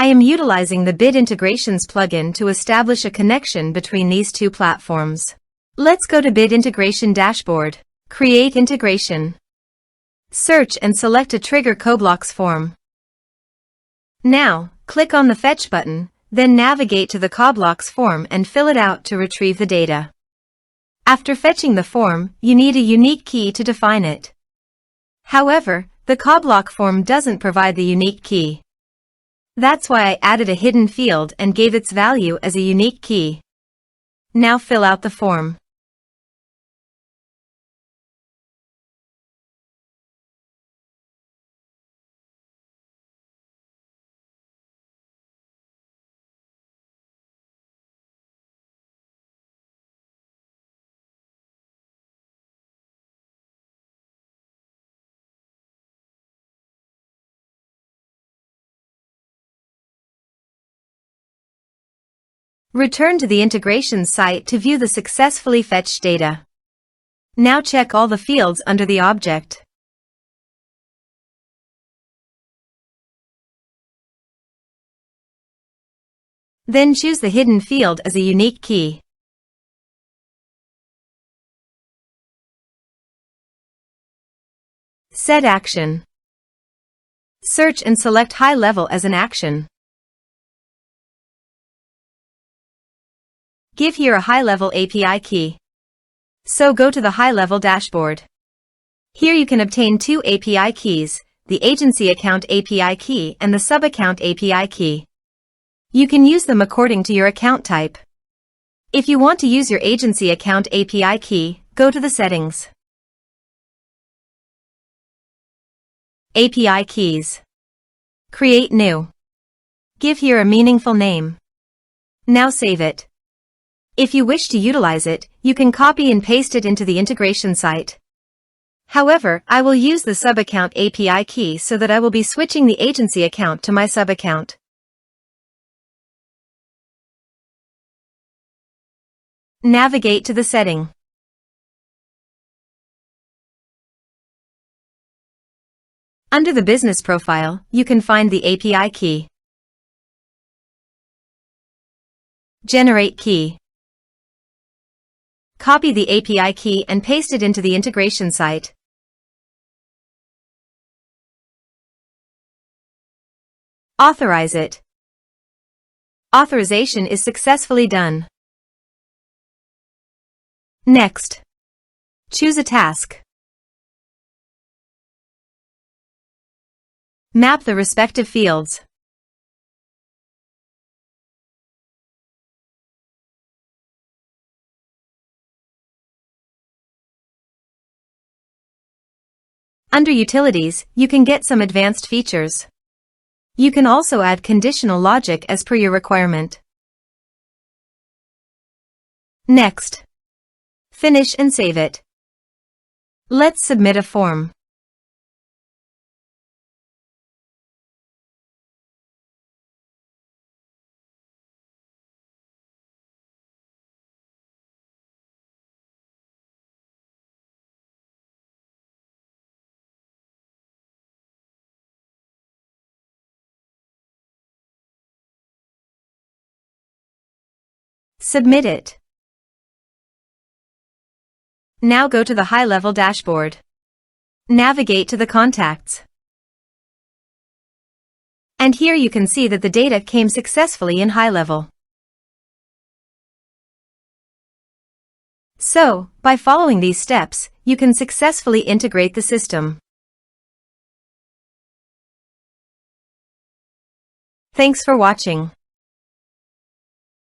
I am utilizing the Bit Integrations plugin to establish a connection between these two platforms. Let's go to Bit Integration Dashboard. Create integration. Search and select a trigger CoBlocks form. Now, click on the Fetch button, then navigate to the CoBlocks form and fill it out to retrieve the data. After fetching the form, you need a unique key to define it. However, the CoBlock form doesn't provide the unique key. That's why I added a hidden field and gave its value as a unique key. Now fill out the form. Return to the integration site to view the successfully fetched data. Now check all the fields under the object. Then choose the hidden field as a unique key. Set action. Search and select high level as an action. Give here a high-level API key. So go to the high-level dashboard. Here you can obtain two API keys, the agency account API key and the sub-account API key. You can use them according to your account type. If you want to use your agency account API key, go to the settings. API keys. Create new. Give here a meaningful name. Now save it. If you wish to utilize it, you can copy and paste it into the integration site. However, I will use the sub-account API key so that I will be switching the agency account to my sub-account. Navigate to the setting. Under the business profile, you can find the API key. Generate key. Copy the API key and paste it into the integration site. Authorize it. Authorization is successfully done. Next. Choose a task. Map the respective fields. Under Utilities, you can get some advanced features. You can also add conditional logic as per your requirement. Next. Finish and save it. Let's submit a form. Submit it. Now go to the high-level dashboard. Navigate to the contacts. And here you can see that the data came successfully in high level. So, by following these steps, you can successfully integrate the system. Thanks for watching.